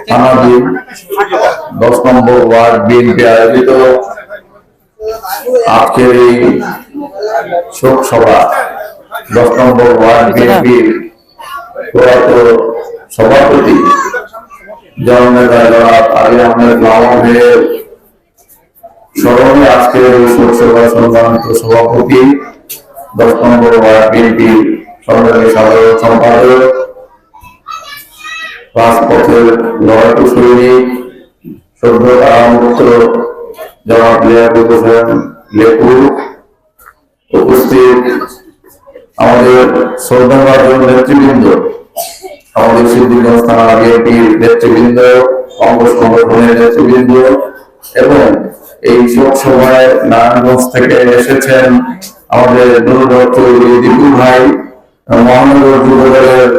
থানাধীন 10 নম্বর word BNP আয়োজিত আজকের এই শোক সভা 10 নম্বর ওয়ার্ড বিএনপির প্রয়াত সভাপতি জননেতা জনাব আলী আহমেদ লালনের স্মরণে আজকের এই শোক সভা সম্মানিত সভাপতি 10 নম্বর ওয়ার্ড বিএনপির সংগ্রামী সাধারণ সম্পাদক রাজপথের লড়াকু সৈনিক সভ্য কারামুক্ত জনাব লিয়াকত হোসেন লেপু, উপস্থিত আমাদের শ্রদ্ধাভাজন নেতৃবৃন্দ, আমাদের সিদ্ধিগঞ্জ থানা বিএনপির নেতৃবৃন্দ, অঙ্গ সংগঠনের নেতৃবৃন্দ এবং এই শোক সভায় নারায়ণগঞ্জ থেকে এসেছেন আমাদের নুরুল চৌধুরী দীপু ভাই, মহানগর যুবদলের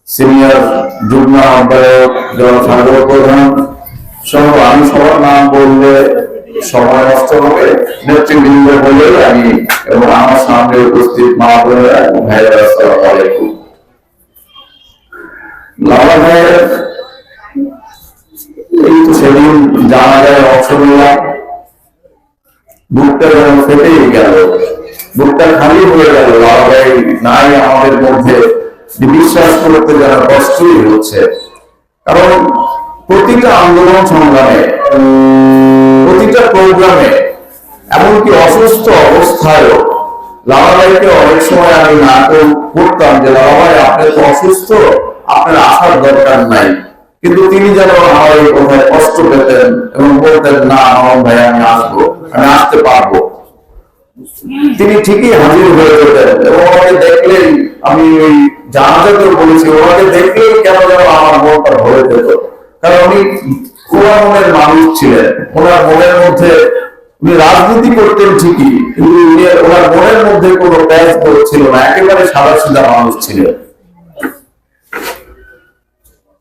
সিনিয়র যুগ্ম আহ্বায়ক জনসাধারণ প্রধান সহ, আমি সবার নাম বললে সময় নষ্ট হবে, নেতৃবৃন্দ বলে আমি এবং আমার সামনে উপস্থিত মা বোনেরা এবং ভাইয়েরা, আসসালামু আলাইকুম। লালা ভাইয়ের এই তো সেদিন জানা যায় অংশ নিলাম, বুকটা যেন ফেটেই গেল, বুকটা খালি হয়ে গেল। লালা ভাই নাই আমাদের মধ্যে, বিশ্বাস করতে যেন কষ্টই হচ্ছে। কারণ প্রতিটা আন্দোলন সংগ্রামে, প্রতিটা প্রোগ্রামে, এমনকি অসুস্থ অবস্থায়ও লালা ভাইকে অনেক সময় আমি না করতাম যে লালা ভাই আপনি তো অসুস্থ, আপনার আসার দরকার নাই, কিন্তু তিনি যেন আমার এই কথায় কষ্ট পেতেন এবং বলতেন না আমার ভাই আমি আসবো, আমি আসতে পারবো। তিনি ঠিকই হাজির হয়ে যেতেন এবং ওনাকে দেখলেই, আমি ওই জানাজাতেও বলেছি, ওনাকে দেখলেই কেন যেন আমার মনটা ভরে যেত। কারণ উনি খোলা মনের মানুষ ছিলেন, ওনার মনের মধ্যে উনি রাজনীতি করতেন ঠিকই, কিন্তু ওনার মনের মধ্যে কোনো প্যাচ ছিল না, একেবারে সাদা সিধা মানুষ ছিলেন।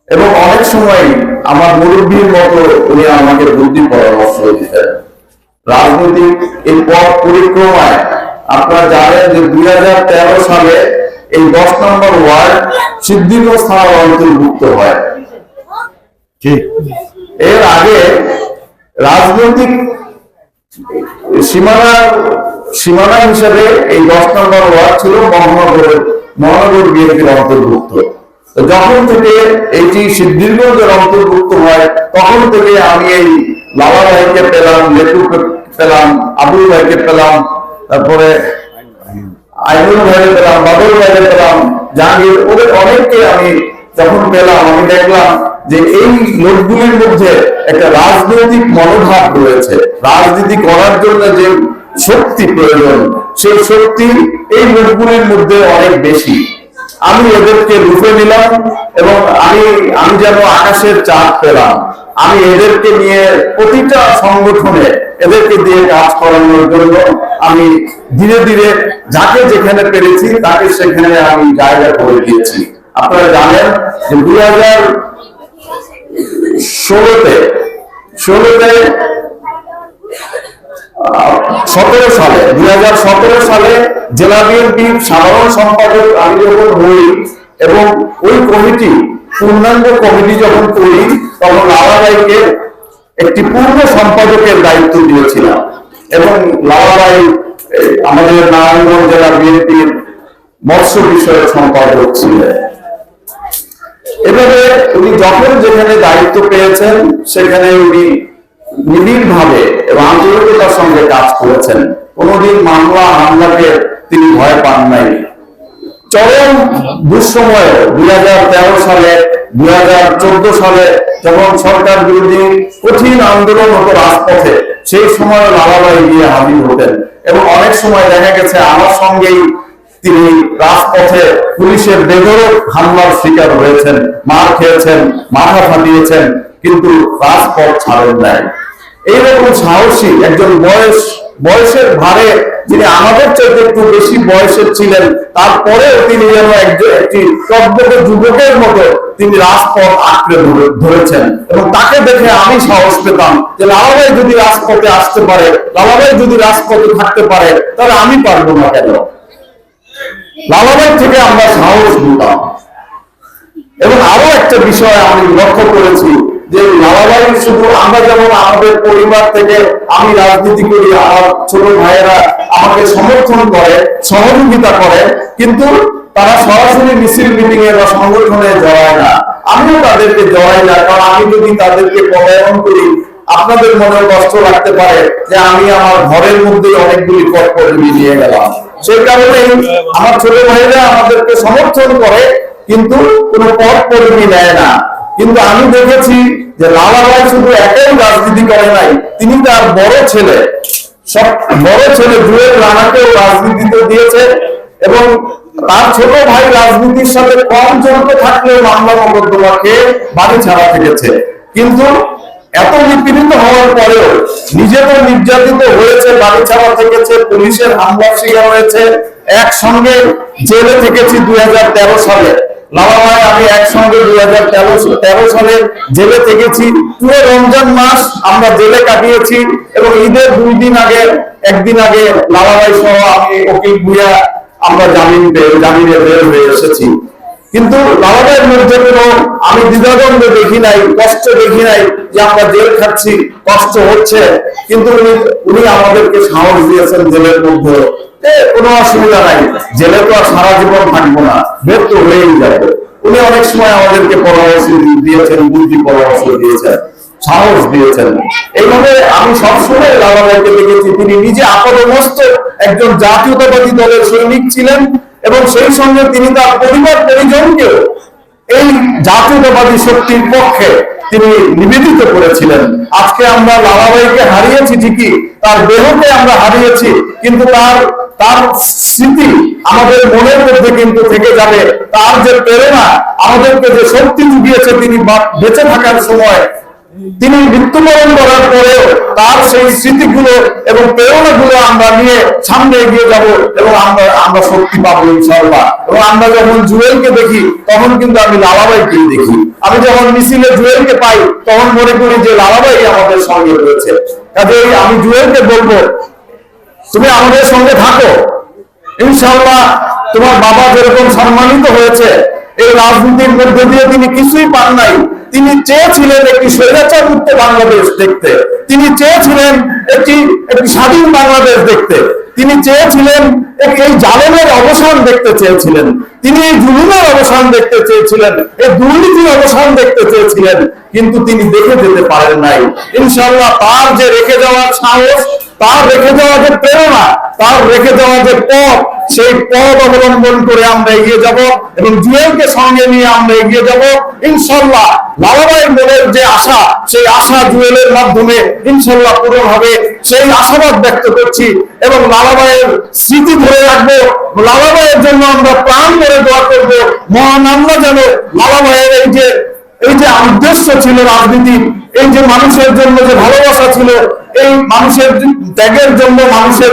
এবং অনেক সময় আমার মুরব্বীর মতো উনি আমাকে বুদ্ধি পরামর্শ দিতেন। রাজনৈতিক এই পথ পরিক্রমায় আপনারা জানেন যে 2013 সালে এই 10 নম্বর ওয়ার্ড সিদ্ধিগঞ্জ থানার অন্তর্ভুক্ত হয়। এর আগে রাজনৈতিক সীমানা হিসেবে এই 10 নম্বর ওয়ার্ড ছিল মহানগর বিএনপির অন্তর্ভুক্ত। যখন থেকে এইটি সিদ্ধিগঞ্জের অন্তর্ভুক্ত হয় তখন থেকে আমি এই লালা ভাইকে পেলাম, লেপুকে পেলাম, আবুল ভাইকে পেলাম, তারপরে আইনুল ভাইকে পেলাম, বাদল ভাইকে পেলাম, জাহাঙ্গীর, ওদের অনেককে আমি যখন পেলাম আমি দেখলাম যে এই লোকগুলির মধ্যে একটা রাজনৈতিক মনোভাব রয়েছে। রাজনীতি করার জন্য যে শক্তি প্রয়োজন, সেই শক্তি এই লোকগুলির মধ্যে অনেক বেশি। আমি এদেরকে রূপে নিলাম এবং আমি যেন আকাশের চাঁদ পেলাম। আমি এদেরকে নিয়ে প্রতিটা সংগঠনে এদেরকে দিয়ে কাজ করানোর জন্য আমি ধীরে ধীরে যাকে যেখানে পেরেছি তাকে সেখানে আমি জায়গা করে দিয়েছি। আপনারা জানেন যে 2017 সালে জেলা বিএনপির সাধারণ সম্পাদক আমি যখন হই এবং ওই কমিটি, পূর্ণাঙ্গ কমিটি যখন করি, তখন লালা ভাইকে একটি পূর্ণ সম্পাদকের দায়িত্ব দিয়েছিলাম এবং লালা ভাই আমাদের নারায়ণগঞ্জ জেলা বিএনপির মৎস্য বিষয়ক সম্পাদক ছিলেন। এভাবে উনি যখন যেখানে দায়িত্ব পেয়েছেন সেখানে উনি নিবিড় ভাবে এবং আন্তরিকতার সঙ্গে কাজ করেছেন। কোনদিন মামলা হামলাকে তিনি ভয় পান নাই। চরম দুঃসময়ে 2013 সালে 2014 সালে যখন সরকার বিরোধী কঠিন আন্দোলন হতো রাজপথে, সেই সময় লালা ভাই গিয়ে হাজির হতেন এবং অনেক সময় দেখা গেছে আমার সঙ্গেই তিনি রাজপথে পুলিশের বেধড়ক হামলার শিকার হয়েছেন, মার খেয়েছেন, মাথা ফাটিয়েছেন, কিন্তু রাজপথ ছাড়েন নাই। এইরকম সাহসী একজন বয়সের ভারে যিনি আমাদের চাইতে একটু বেশি বয়সের ছিলেন, তারপরেও তিনি যেন একটি টকবকে যুবকের মতো তিনি রাজপথ আঁকড়ে ধরেছেন। এবং তাকে দেখে আমি সাহস পেতাম যে লালাভাই যদি রাজপথে আসতে পারে, লালাভাই যদি রাজপথে থাকতে পারে, তাহলে আমি পারবো না কেন? লালাভাই থেকে আমরা সাহস পেতাম। এবং আরো একটা বিষয় আমি লক্ষ্য করেছি যে লালাভাই শুধু আমরা যেমন আমাদের পরিবার থেকে আমি রাজনীতি করি, আমার ছোট ভাইয়েরা আমাকে সমর্থন করে, সহযোগিতা করে, কিন্তু তারা সরাসরি মিছিল মিটিং এ বা সংগঠনে জড়ায় না। আমিও তাদেরকে জড়াই না, কারণ আমি যদি তাদেরকে পদায়ন করি আপনাদের মনে কষ্ট লাগতে পারে যে আমি আমার ঘরের মধ্যে অনেকগুলি পদ পদবি নিয়ে গেলাম। সেই কারণে আমার ছোট ভাইরা আমাদেরকে সমর্থন করে কিন্তু কোনো পদ পদবি নেয় না। কিন্তু আমি দেখেছি যে লালাভাই শুধু একাই রাজনীতি করে নাই, তিনি তার বড় ছেলে জুয়েল রানাকেও রাজনীতিতে দিয়েছে এবং তার ছোট ভাই রাজনীতির সাথে কম জড়িত থাকলেও মামলা মোকদ্দমাকে বাড়ি ছাড়া থেকেছে। কিন্তু এত নিপীড়িত হওয়ার পরেও নিজে তো নির্যাতিত হয়েছে, বাড়ি ছাড়া থেকেছে, পুলিশের হামলার শিকার হয়েছে, একসঙ্গে জেলে থেকেছি 2013 সালে। লালাভাই আমি একসঙ্গে 2013 সালে জেলে থেকেছি। পুরো রমজান মাস আমরা জেলে কাটিয়েছি এবং ঈদের একদিন আগে লালাভাই সহ আমি উকিল ভুইয়া আমরা জামিনে বের হয়ে এসেছি। কিন্তু লালাভাইয়ের মধ্যে কোনো আমি দ্বিধাদ্বন্দ্ব দেখি নাই, কষ্ট দেখি নাই যে আমরা জেল খাচ্ছি, কষ্ট হচ্ছে। কিন্তু উনি আমাদেরকে সাহস দিয়েছেন জেলের মধ্যে কোনো অসুবিধা নাই, জেলে তো আর সারা জীবন থাকবো না, বের তো হয়েই যাবে। উনি অনেক সময় আমাদেরকে পরামর্শ দিয়েছেন, বুদ্ধি পরামর্শ দিয়েছেন, সাহস দিয়েছেন। এইভাবে আমি সবসময় লালাভাইকে দেখেছি তিনি নিজে আপাদমস্ত একজন জাতীয়তাবাদী দলের সৈনিক ছিলেন এবং সেই সঙ্গে তিনি তার পরিবার পরিজনকেও এই জাতীয়তাবাদী শক্তির পক্ষে তিনি নিবেদিত করেছিলেন। আজকে আমরা লালাভাইকে হারিয়েছি ঠিকই, তার দেহকে আমরা হারিয়েছি, কিন্তু তার স্মৃতি আমাদের মনের মধ্যে কিন্তু থেকে যাবে। তার যে প্রেরণা আমাদেরকে যে শক্তি জুগিয়েছে তিনি বেঁচে থাকার সময়, তিনি মৃত্যুবরণ করার পরেও তার সেই স্মৃতিগুলো এবং প্রেরণাগুলো আমরা নিয়ে সামনে এগিয়ে যাব এবং আমরা শক্তি পাবো ইনশাআল্লাহ। এবং আমরা যখন জুয়েলকে দেখি তখন কিন্তু আমি লালাভাইকে দেখি, আমি যখন মিছিলে জুয়েলকে পাই তখন মনে করি যে লালাভাই আমাদের সঙ্গে রয়েছে। কাজেই আমি জুয়েলকে বলবো তুমি আমাদের সঙ্গে থাকো, ইনশাআল্লাহ তোমার বাবা যেরকম সম্মানিত হয়েছে এই রাজনীতির মধ্যে দিয়ে তিনি কিছুই পান নাই। তিনি চেয়েছিলেন একটি স্বৈরাচার মুক্ত বাংলাদেশ দেখতে, তিনি চেয়েছিলেন একটি স্বাধীন বাংলাদেশ দেখতে, তিনি চেয়েছিলেন এই জালেমের অবসান দেখতে চেয়েছিলেন, তিনি এই জুলুমের অবসান দেখতে চেয়েছিলেন, এই দুর্নীতির অবসান দেখতে চেয়েছিলেন, কিন্তু তিনি দেখে যেতে পারেন নাই। ইনশাআল্লাহ তার যে রেখে যাওয়ার সাহস, তার রেখে যাওয়া যে প্রেরণা, তার রেখে যাওয়া যে পথ, সেই পথ অবলম্বন করে আমরা এগিয়ে যাব এবং জুয়েলকে সঙ্গে নিয়ে আমরা এগিয়ে যাব ইনশাআল্লাহ। লালাভাইয়ের মনের যে আশা, সেই আশা জুয়েলের মাধ্যমে ইনশাআল্লাহ পূরণ হবে, সেই আশাবাদ ব্যক্ত করছি এবং লালাভাইয়ের স্মৃতি ধরে রাখবো। লালাভাইয়ের জন্য আমরা প্রাণ করে দোয়া করবো, মহান আল্লাহ যেন লালাভাইয়ের এই যে উদ্দেশ্য ছিল রাজনীতি, এই যে মানুষের জন্য যে ভালোবাসা ছিল, এই মানুষের ত্যাগের জন্য, মানুষের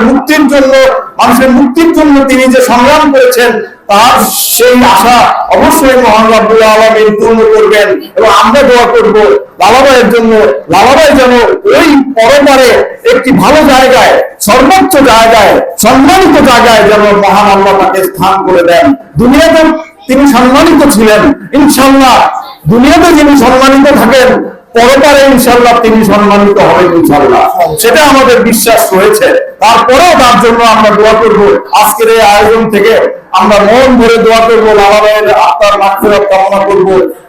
মুক্তির জন্য তিনি যে সংগ্রাম করেছেন, তার সেই আশা অবশ্যই মহান রব্বুল আলামিন পূর্ণ করবেন। এবং আমরা দোয়া করব লালাভাইয়ের জন্য, লালাভাই যেন ওই পরপারে একটি ভালো জায়গায়, সর্বোচ্চ জায়গায়, সম্মানিত জায়গায় যেন মহান আল্লাহ তাকে স্থান করে দেন। দুনিয়াতে তিনি সম্মানিত ছিলেন, ইনশাআল্লাহ দুনিয়াতে যিনি সম্মানিত থাকেন পরপারে ইনশাআল্লাহ তিনি সম্মানিত হবেন ইনশাআল্লাহ, সেটা আমাদের বিশ্বাস রয়েছে। তারপরেও তার জন্য আমরা দোয়া করব। আজকের এই আয়োজন থেকে আমরা মন ভরে দোয়া করবো, লালাভাইয়ের আত্মার মাগফিরাত কামনা করব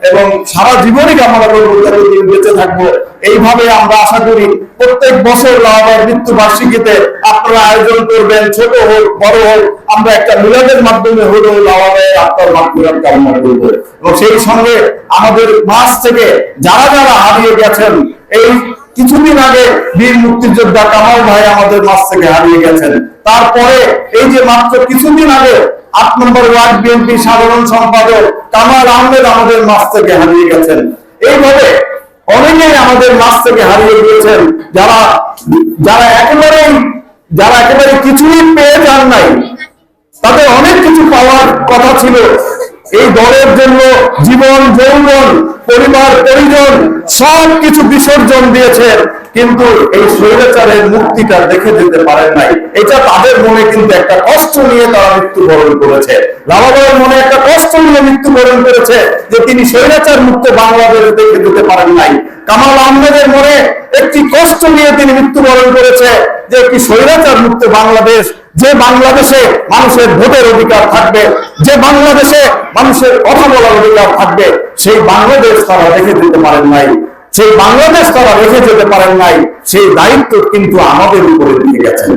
এবং সারা জীবনই কামনা করবো যতদিন বেঁচে থাকবো। এইভাবে আমরা আশা করি প্রত্যেক বছর লালাভাইয়ের মৃত্যু বার্ষিকীতে আপনারা আয়োজন করবেন, ছোট হোক বড় হোক, আমরা একটা মিলাদের মাধ্যমে হলেও লালাভাইয়ের আত্মার মাগফিরাত কামনা করব। এবং সেই সঙ্গে আমাদের মাঝ থেকে যারা যারা হারিয়ে গেছেন, এই কিছুদিন আগে বীর মুক্তিযোদ্ধা কামাল ভাই আমাদের মাঝ থেকে হারিয়ে গেছেন, তারপরে এই যে মাত্র কিছুদিন আগে 8 নম্বর ওয়ার্ড বিএনপি সাধারণ সম্পাদক কামাল আহমেদ আমাদের মাঝ থেকে হারিয়ে গেছেন। এইভাবে অনেকেই আমাদের মাঝ থেকে হারিয়ে গিয়েছেন, যারা একেবারেই যারা একেবারে কিছুই পেয়ে যান নাই, তাদের অনেক কিছু পাওয়ার কথা ছিল। এই দলের জন্য জীবন, যৌবন, পরিবার, পরিজন সবকিছু বিসর্জন দিয়েছেন, কিন্তু এই স্বৈরাচারের মুক্তিটা দেখে যেতে পারেন নাই। এটা তাদের মনে কিন্তু একটা কষ্ট নিয়ে তারা মৃত্যুবরণ করেছে। লালাবাইয়ের মনে একটা কষ্ট নিয়ে মৃত্যুবরণ করেছে যে তিনি স্বৈরাচার মুক্ত বাংলাদেশ দেখে যেতে পারেন নাই। কামাল আহমেদের মনে একটি কষ্ট নিয়ে তিনি মৃত্যুবরণ করেছে যে একটি স্বৈরাচার মুক্ত বাংলাদেশ, যে বাংলাদেশে মানুষের ভোটের অধিকার থাকবে, যে বাংলাদেশে মানুষের কথা বলার অধিকার থাকবে, সেই বাংলাদেশ তারা রেখে যেতে পারেন নাই। সেই বাংলাদেশ তারা রেখে যেতে পারেন নাই। সেই দায়িত্ব কিন্তু আমাদের উপরে দিয়ে গেছেন,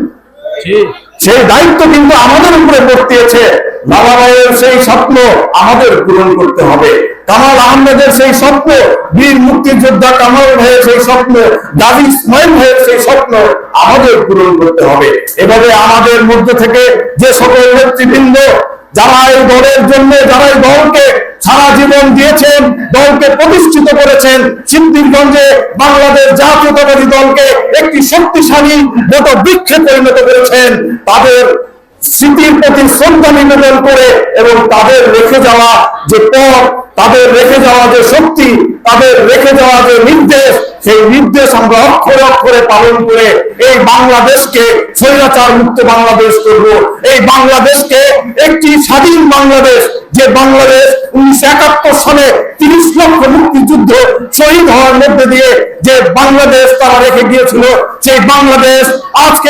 সেই দায়িত্ব কিন্তু আমাদের উপরে বর্তিয়েছে। লালাবাইয়ের সেই স্বপ্ন আমাদের পূরণ করতে হবে। কামাল আহমেদের সেই স্বপ্ন, বীর মুক্তিযোদ্ধা কামাল ভাইয়ের সেই স্বপ্ন, গাজী ইসমাইল ভাইয়ের সেই স্বপ্ন আমাদের পূরণ করতে হবে। এভাবে আমাদের মধ্যে থেকে যে সকল নেতৃবৃন্দ যারা এই দলের জন্য, যারা এই দলকে সারা জীবন দিয়েছেন, দলকে প্রতিষ্ঠিত করেছেন, সিদ্ধিরগঞ্জে বাংলাদেশ জাতীয়তাবাদী দলকে একটি শক্তিশালী বটবৃক্ষে পরিণত করেছেন, তাদের স্মৃতির প্রতি শ্রদ্ধা নিবেদন করে এবং তাদের রেখে যাওয়া যে পথ, তাদের রেখে যাওয়া যে শক্তি, তাদের রেখে যাওয়া যে নির্দেশ, সেই নির্দেশ আমরা অক্ষরে অক্ষরে পালন করে এই বাংলাদেশকে স্বৈরাচার মুক্ত বাংলাদেশ করব। এই বাংলাদেশকে একটি স্বাধীন বাংলাদেশ, যে বাংলাদেশ 1971 সালে 30 লক্ষ মুক্তিযুদ্ধ শহীদ হওয়ার মধ্যে দিয়ে যে বাংলাদেশ তারা রেখে গিয়েছিল, সেই বাংলাদেশ আজকে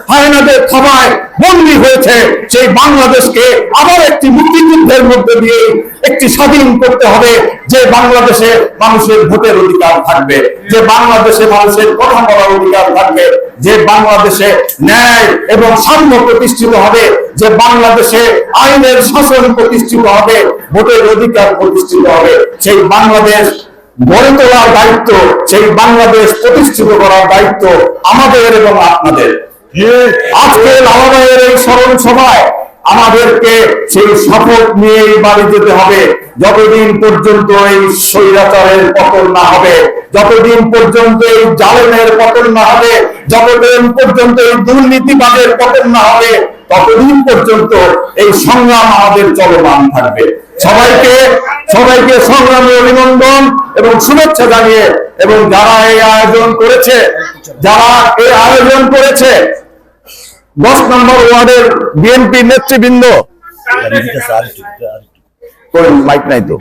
হায়নাদের থাবায় বন্দী হয়েছে। সেই বাংলাদেশকে আবার একটি মুক্তিযুদ্ধের মধ্যে দিয়ে একটি স্বাধীন করতে হবে, যে বাংলাদেশে মানুষের ভোটের অধিকার থাকবে, যে বাংলাদেশে মানুষের কথা বলার অধিকার থাকবে, যে বাংলাদেশে ন্যায় এবং সাম্য প্রতিষ্ঠিত হবে, যে বাংলাদেশে আইনের শাসন প্রতিষ্ঠিত হবে, ভোটের অধিকার প্রতিষ্ঠিত হবে। সেই বাংলাদেশ গড়ে তোলার দায়িত্ব, সেই বাংলাদেশ প্রতিষ্ঠিত করার দায়িত্ব আমাদের এবং আপনাদের। আজকে লালাবাইয়ের এই স্মরণ সভায় আমাদেরকে সেই শপথ নিয়েই বাড়ি যেতে হবে। যতদিন পর্যন্ত এই স্বৈরাচারের পতন না হবে, যতদিন পর্যন্ত এই জালেমের পতন না হবে, যতদিন পর্যন্ত এই দুর্নীতিবাদের পতন না হবে, ততদিন পর্যন্ত এই সংগ্রাম আমাদের চলমান থাকবে। সবাইকে সংগ্রামী অভিনন্দন এবং শুভেচ্ছা জানিয়ে, এবং যারা এই আয়োজন করেছে 10 নম্বর ওয়ার্ডের বিএনপি নেতৃবৃন্দ, মাইক নাই তো,